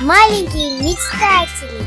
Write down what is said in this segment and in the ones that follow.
Маленькие мечтатели.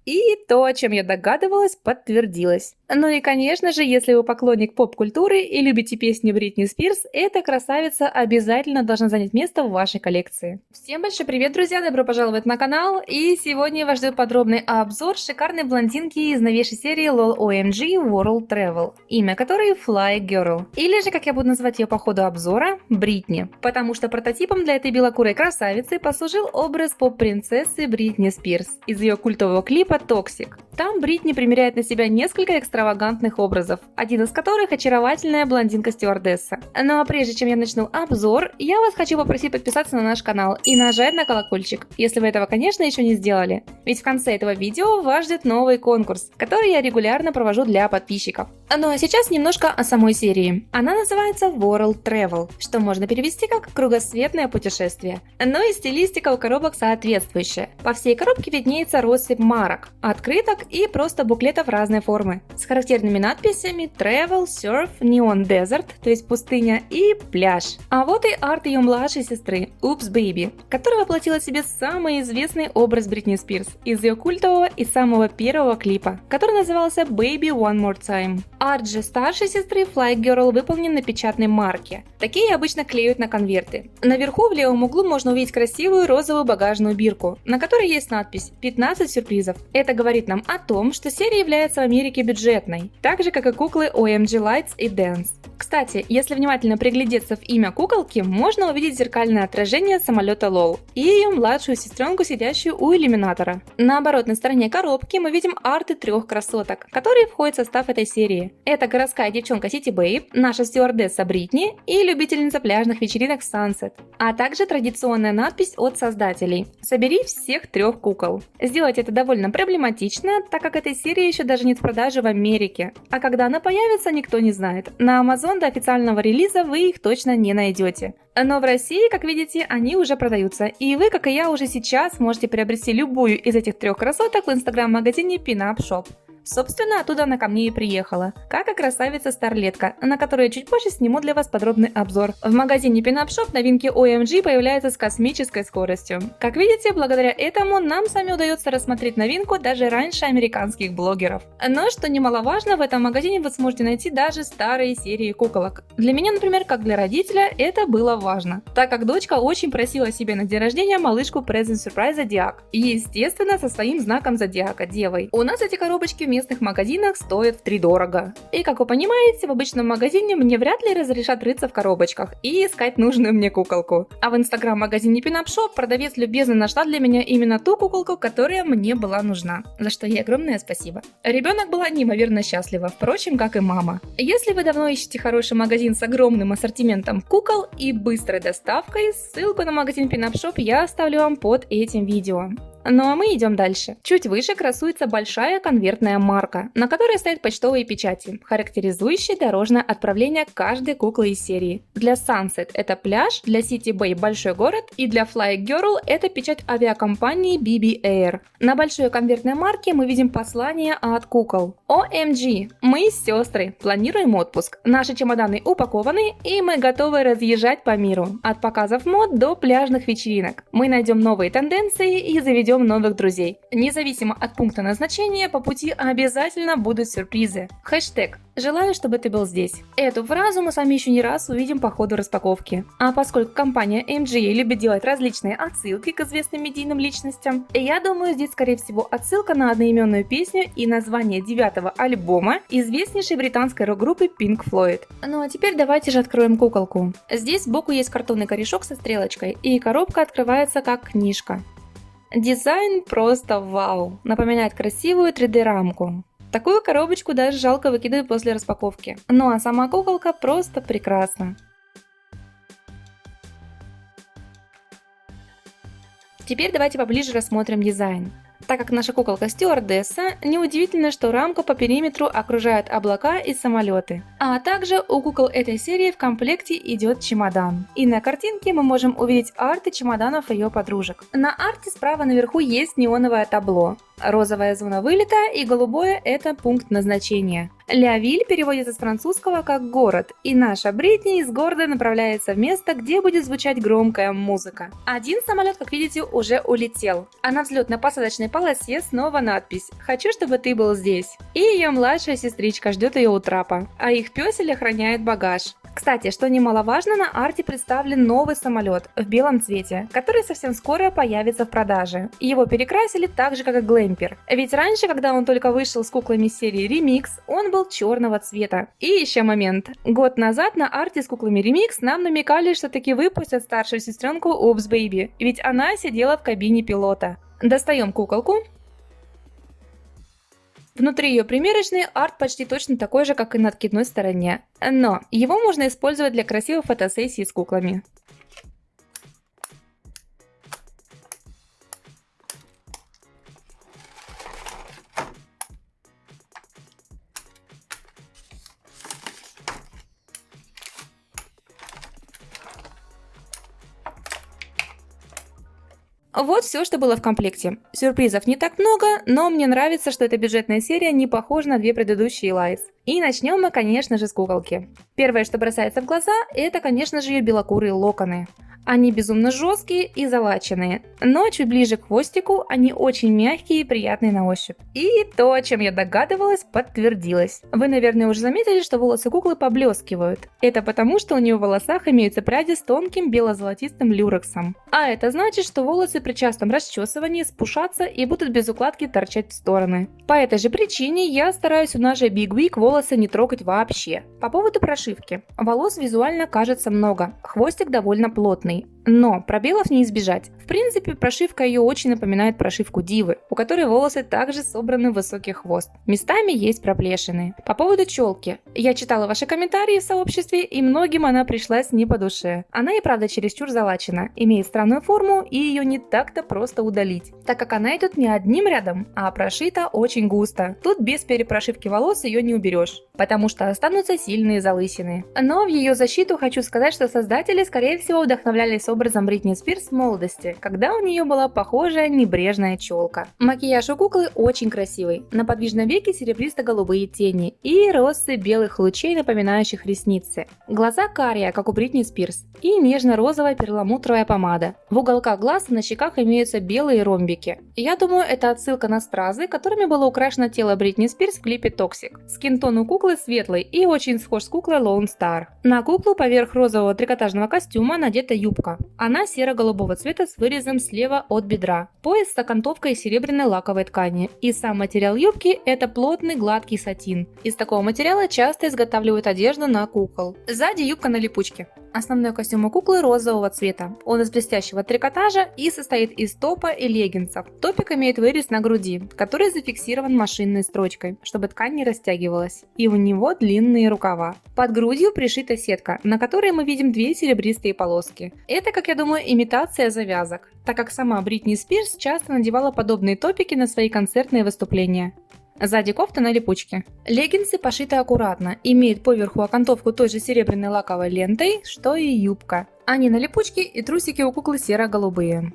И то, о чем я догадывалась, подтвердилось. Ну и, конечно же, если вы поклонник поп-культуры и любите песни Бритни Спирс, эта красавица обязательно должна занять место в вашей коллекции. Всем большой привет, друзья! Добро пожаловать на канал! И сегодня вас ждет подробный обзор шикарной блондинки из новейшей серии LOL OMG World Travel, имя которой Fly Girl. Или же, как я буду называть ее по ходу обзора, Бритни. Потому что прототипом для этой белокурой красавицы послужил образ поп-принцессы Бритни Спирс из ее культового клипа Toxic. Там Бритни примеряет на себя несколько экстравагантных образов, один из которых очаровательная блондинка-стюардесса. Ну а прежде чем я начну обзор, я вас хочу попросить подписаться на наш канал и нажать на колокольчик, если вы этого, конечно, еще не сделали. Ведь в конце этого видео вас ждет новый конкурс, который я регулярно провожу для подписчиков. Ну а сейчас немножко о самой серии. Она называется World Travel, что можно перевести как «кругосветное путешествие». Ну и стилистика у коробок соответствующая. По всей коробке виднеется россыпь марок, открыток и просто буклетов разной формы, с характерными надписями Travel, Surf, Neon Desert, то есть пустыня, и пляж. А вот и арт ее младшей сестры, Oops Baby, которая воплотила в себе самый известный образ Бритни Спирс из ее культового и самого первого клипа, который назывался Baby One More Time. Арт же старшей сестры Fly Girl выполнен на печатной марке. Такие обычно клеют на конверты. Наверху в левом углу можно увидеть красивую розовую багажную бирку, на которой есть надпись «15 сюрпризов». Это говорит нам о том, что серия является в Америке бюджетной, так же как и куклы OMG Lights и Dance. Кстати, если внимательно приглядеться в имя куколки, можно увидеть зеркальное отражение самолета LOL и ее младшую сестренку, сидящую у иллюминатора. На оборотной стороне коробки мы видим арты трех красоток, которые входят в состав этой серии. Это городская девчонка Сити Бейб, наша стюардесса Бритни и любительница пляжных вечеринок Sunset, а также традиционная надпись от создателей «Собери всех трех кукол». Сделать это довольно проблематично, так как этой серии еще даже нет в продаже в Америке, а когда она появится, никто не знает. На Amazon до официального релиза вы их точно не найдете. Но в России, как видите, они уже продаются, и вы, как и я, уже сейчас можете приобрести любую из этих трех красоток в инстаграм-магазине Pinup Shop. Собственно, оттуда она ко мне и приехала, как и красавица-старлетка, на которую я чуть позже сниму для вас подробный обзор. В магазине Pinup Shop новинки OMG появляются с космической скоростью. Как видите, благодаря этому нам с вами удается рассмотреть новинку даже раньше американских блогеров. Но, что немаловажно, в этом магазине вы сможете найти даже старые серии куколок. Для меня, например, как для родителя, это было важно, так как дочка очень просила себе на день рождения малышку Present Surprise Зодиак, и, естественно, со своим знаком Зодиака, Девой. У нас эти коробочки в местных магазинах стоят втридорого. И, как вы понимаете, в обычном магазине мне вряд ли разрешат рыться в коробочках и искать нужную мне куколку. А в инстаграм-магазине Pinup Shop продавец любезно нашла для меня именно ту куколку, которая мне была нужна, за что ей огромное спасибо. Ребенок была неимоверно счастлива, впрочем, как и мама. Если вы давно ищете хороший магазин с огромным ассортиментом кукол и быстрой доставкой, ссылку на магазин Pinup Shop я оставлю вам под этим видео. Ну а мы идем дальше. Чуть выше красуется большая конвертная марка, на которой стоят почтовые печати, характеризующие дорожное отправление каждой куклы из серии. Для Sunset это пляж, для City Bay большой город и для Fly Girl это печать авиакомпании BB Air. На большой конвертной марке мы видим послание от кукол. OMG! Мы сестры, планируем отпуск. Наши чемоданы упакованы и мы готовы разъезжать по миру. От показов мод до пляжных вечеринок. Мы найдем новые тенденции и заведем новых друзей. Независимо от пункта назначения, по пути обязательно будут сюрпризы. Хэштег «Желаю, чтобы ты был здесь». Эту фразу мы с вами еще не раз увидим по ходу распаковки. А поскольку компания MGA любит делать различные отсылки к известным медийным личностям, я думаю, здесь скорее всего отсылка на одноименную песню и название 9-го альбома известнейшей британской рок-группы Pink Floyd. Ну а теперь давайте же откроем куколку. Здесь сбоку есть картонный корешок со стрелочкой, и коробка открывается как книжка. Дизайн просто вау, напоминает красивую 3D-рамку. Такую коробочку даже жалко выкидывать после распаковки. Ну а сама куколка просто прекрасна. Теперь давайте поближе рассмотрим дизайн. Так как наша куколка стюардесса, неудивительно, что рамку по периметру окружают облака и самолеты. А также у кукол этой серии в комплекте идет чемодан. И на картинке мы можем увидеть арты чемоданов ее подружек. На арте справа наверху есть неоновое табло. Розовая зона вылета и голубое – это пункт назначения. Ля-Виль переводится с французского как «город», и наша Бритни из города направляется в место, где будет звучать громкая музыка. Один самолет, как видите, уже улетел, а на взлетно-посадочной полосе снова надпись «Хочу, чтобы ты был здесь». И ее младшая сестричка ждет ее у трапа, а их пёсель охраняет багаж. Кстати, что немаловажно, на арте представлен новый самолет в белом цвете, который совсем скоро появится в продаже. Его перекрасили так же, как и Глэмпер. Ведь раньше, когда он только вышел с куклами серии Remix, он был черного цвета. И еще момент. Год назад на арте с куклами Remix нам намекали, что таки выпустят старшую сестренку Oops Baby, ведь она сидела в кабине пилота. Достаем куколку. Внутри ее примерочной арт почти точно такой же, как и на откидной стороне, но его можно использовать для красивой фотосессии с куклами. Вот все, что было в комплекте. Сюрпризов не так много, но мне нравится, что эта бюджетная серия не похожа на две предыдущие Lights. И начнем мы, конечно же, с куколки. Первое, что бросается в глаза, это, конечно же, ее белокурые локоны. Они безумно жесткие и залаченные, но чуть ближе к хвостику они очень мягкие и приятные на ощупь. И то, о чем я догадывалась, подтвердилось. Вы, наверное, уже заметили, что волосы куклы поблескивают. Это потому, что у нее в волосах имеются пряди с тонким бело-золотистым люрексом. А это значит, что волосы при частом расчесывании спушатся и будут без укладки торчать в стороны. По этой же причине я стараюсь у нашей Big Wig волосы не трогать вообще. По поводу прошивки. Волос визуально кажется много, хвостик довольно плотный. Но пробелов не избежать. В принципе, прошивка ее очень напоминает прошивку Дивы, у которой волосы также собраны в высокий хвост. Местами есть проплешины. По поводу челки. Я читала ваши комментарии в сообществе, и многим она пришлась не по душе. Она и правда чересчур залачена, имеет странную форму, и ее не так-то просто удалить, так как она идет не одним рядом, а прошита очень густо. Тут без перепрошивки волос ее не уберешь, потому что останутся сильные залысины. Но в ее защиту хочу сказать, что создатели, скорее всего, вдохновлялись образом Бритни Спирс в молодости, когда у нее была похожая небрежная челка. Макияж у куклы очень красивый. На подвижном веке серебристо-голубые тени и россы белых лучей, напоминающих ресницы. Глаза карие, как у Бритни Спирс, и нежно-розовая перламутровая помада. В уголках глаз и на щеках имеются белые ромбики. Я думаю, это отсылка на стразы, которыми было украшено тело Бритни Спирс в клипе Toxic. Скинтон у куклы светлый и очень схож с куклой Lone Star. На куклу поверх розового трикотажного костюма надета юбка. Она серо-голубого цвета с вырезом слева от бедра. Пояс с окантовкой из серебряной лаковой ткани. И сам материал юбки – это плотный гладкий сатин. Из такого материала часто изготавливают одежду на кукол. Сзади юбка на липучке. Основной костюм у куклы розового цвета. Он из блестящего трикотажа и состоит из топа и леггинсов. Топик имеет вырез на груди, который зафиксирован машинной строчкой, чтобы ткань не растягивалась. И у него длинные рукава. Под грудью пришита сетка, на которой мы видим две серебристые полоски. Это, как я думаю, имитация завязок, так как сама Бритни Спирс часто надевала подобные топики на свои концертные выступления. Сзади кофта на липучке. Леггинсы пошиты аккуратно, имеют поверху окантовку той же серебряной лаковой лентой, что и юбка. Они на липучке, и трусики у куклы серо-голубые.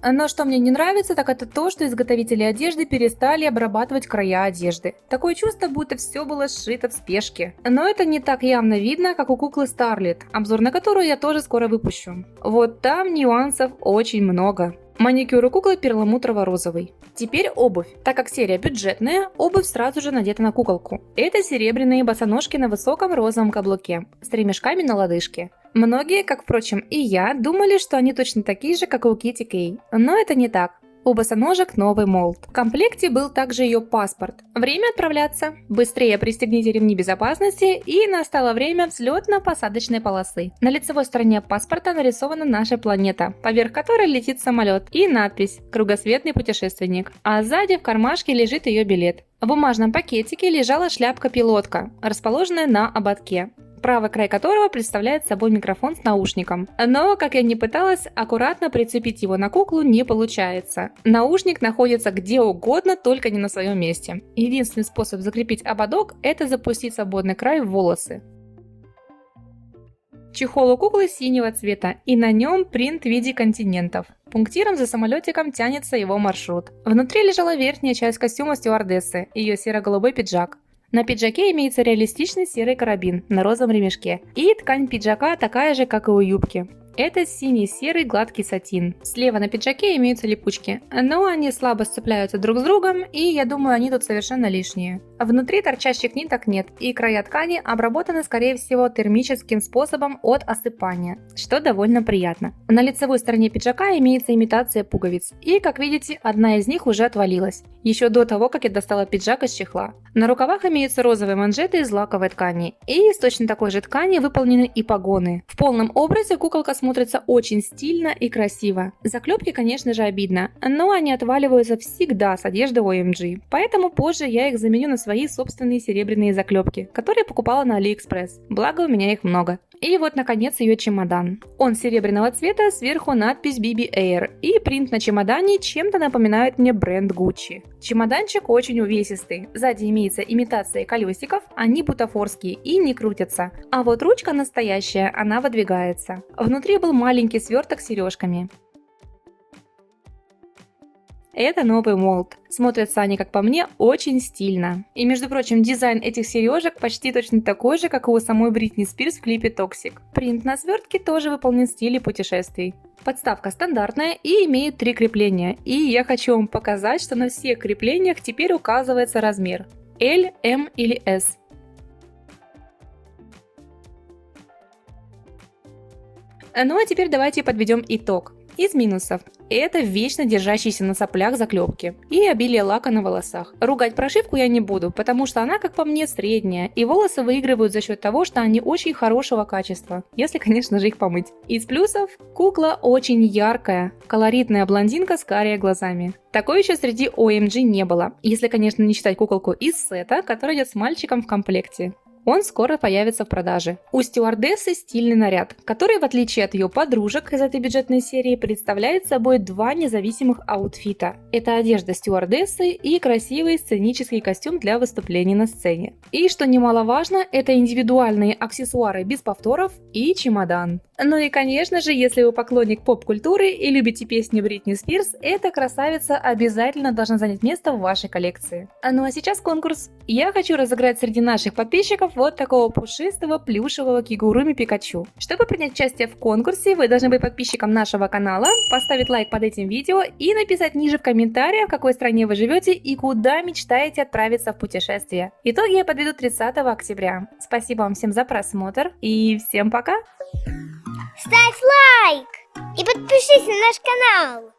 Но что мне не нравится, так это то, что изготовители одежды перестали обрабатывать края одежды. Такое чувство, будто все было сшито в спешке. Но это не так явно видно, как у куклы Starlet, обзор на которую я тоже скоро выпущу. Вот там нюансов очень много. Маникюр у куклы перламутрово-розовый. Теперь обувь. Так как серия бюджетная, обувь сразу же надета на куколку. Это серебряные босоножки на высоком розовом каблуке, с ремешками на лодыжке. Многие, как, впрочем, и я, думали, что они точно такие же, как и у Китти Кей. Но это не так. У босоножек новый молд. В комплекте был также ее паспорт. Время отправляться. Быстрее пристегните ремни безопасности, и настало время взлетно-посадочной полосы. На лицевой стороне паспорта нарисована наша планета, поверх которой летит самолет, и надпись «Кругосветный путешественник». А сзади в кармашке лежит ее билет. В бумажном пакетике лежала шляпка-пилотка, расположенная на ободке, правый край которого представляет собой микрофон с наушником. Но, как я ни пыталась, аккуратно прицепить его на куклу не получается. Наушник находится где угодно, только не на своем месте. Единственный способ закрепить ободок – это запустить свободный край в волосы. Чехол у куклы синего цвета, и на нем принт в виде континентов. Пунктиром за самолетиком тянется его маршрут. Внутри лежала верхняя часть костюма стюардессы, ее серо-голубой пиджак. На пиджаке имеется реалистичный серый карабин на розовом ремешке, и ткань пиджака такая же, как и у юбки. Это синий-серый гладкий сатин. Слева на пиджаке имеются липучки, но они слабо сцепляются друг с другом, и я думаю, они тут совершенно лишние. Внутри торчащих ниток нет, и края ткани обработаны, скорее всего, термическим способом от осыпания, что довольно приятно. На лицевой стороне пиджака имеется имитация пуговиц, и, как видите, одна из них уже отвалилась, еще до того, как я достала пиджак из чехла. На рукавах имеются розовые манжеты из лаковой ткани, и из точно такой же ткани выполнены и погоны. В полном образе куколка смотрится очень стильно и красиво. Заклепки, конечно же, обидно, но они отваливаются всегда с одежды OMG, поэтому позже я их заменю на свои собственные серебряные заклепки, которые покупала на AliExpress, благо у меня их много. И вот, наконец, ее чемодан. Он серебряного цвета, сверху надпись BB Air, и принт на чемодане чем-то напоминает мне бренд Gucci. Чемоданчик очень увесистый, сзади имеется имитация колесиков, они бутафорские и не крутятся, а вот ручка настоящая, она выдвигается. Внутри был маленький сверток с сережками. Это новый молд. Смотрятся они, как по мне, очень стильно. И, между прочим, дизайн этих сережек почти точно такой же, как и у самой Бритни Спирс в клипе Toxic. Принт на свертке тоже выполнен в стиле путешествий. Подставка стандартная и имеет 3 крепления. И я хочу вам показать, что на всех креплениях теперь указывается размер L, M или S. Ну а теперь давайте подведем итог. Из минусов. Это вечно держащиеся на соплях заклепки и обилие лака на волосах. Ругать прошивку я не буду, потому что она, как по мне, средняя, и волосы выигрывают за счет того, что они очень хорошего качества, если, конечно же, их помыть. Из плюсов – кукла очень яркая, колоритная блондинка с карие глазами. Такой еще среди OMG не было, если, конечно, не считать куколку из сета, который идет с мальчиком в комплекте. Он скоро появится в продаже. У стюардессы стильный наряд, который, в отличие от ее подружек из этой бюджетной серии, представляет собой 2 независимых аутфита. Это одежда стюардессы и красивый сценический костюм для выступлений на сцене. И, что немаловажно, это индивидуальные аксессуары без повторов и чемодан. Ну и, конечно же, если вы поклонник поп-культуры и любите песни Бритни Спирс, эта красавица обязательно должна занять место в вашей коллекции. Ну а сейчас конкурс. Я хочу разыграть среди наших подписчиков вот такого пушистого плюшевого кигуруми Пикачу. Чтобы принять участие в конкурсе, вы должны быть подписчиком нашего канала, поставить лайк под этим видео и написать ниже в комментариях, в какой стране вы живете и куда мечтаете отправиться в путешествие. Итоги я подведу 30 октября. Спасибо вам всем за просмотр и всем пока! Ставь лайк и подпишись на наш канал.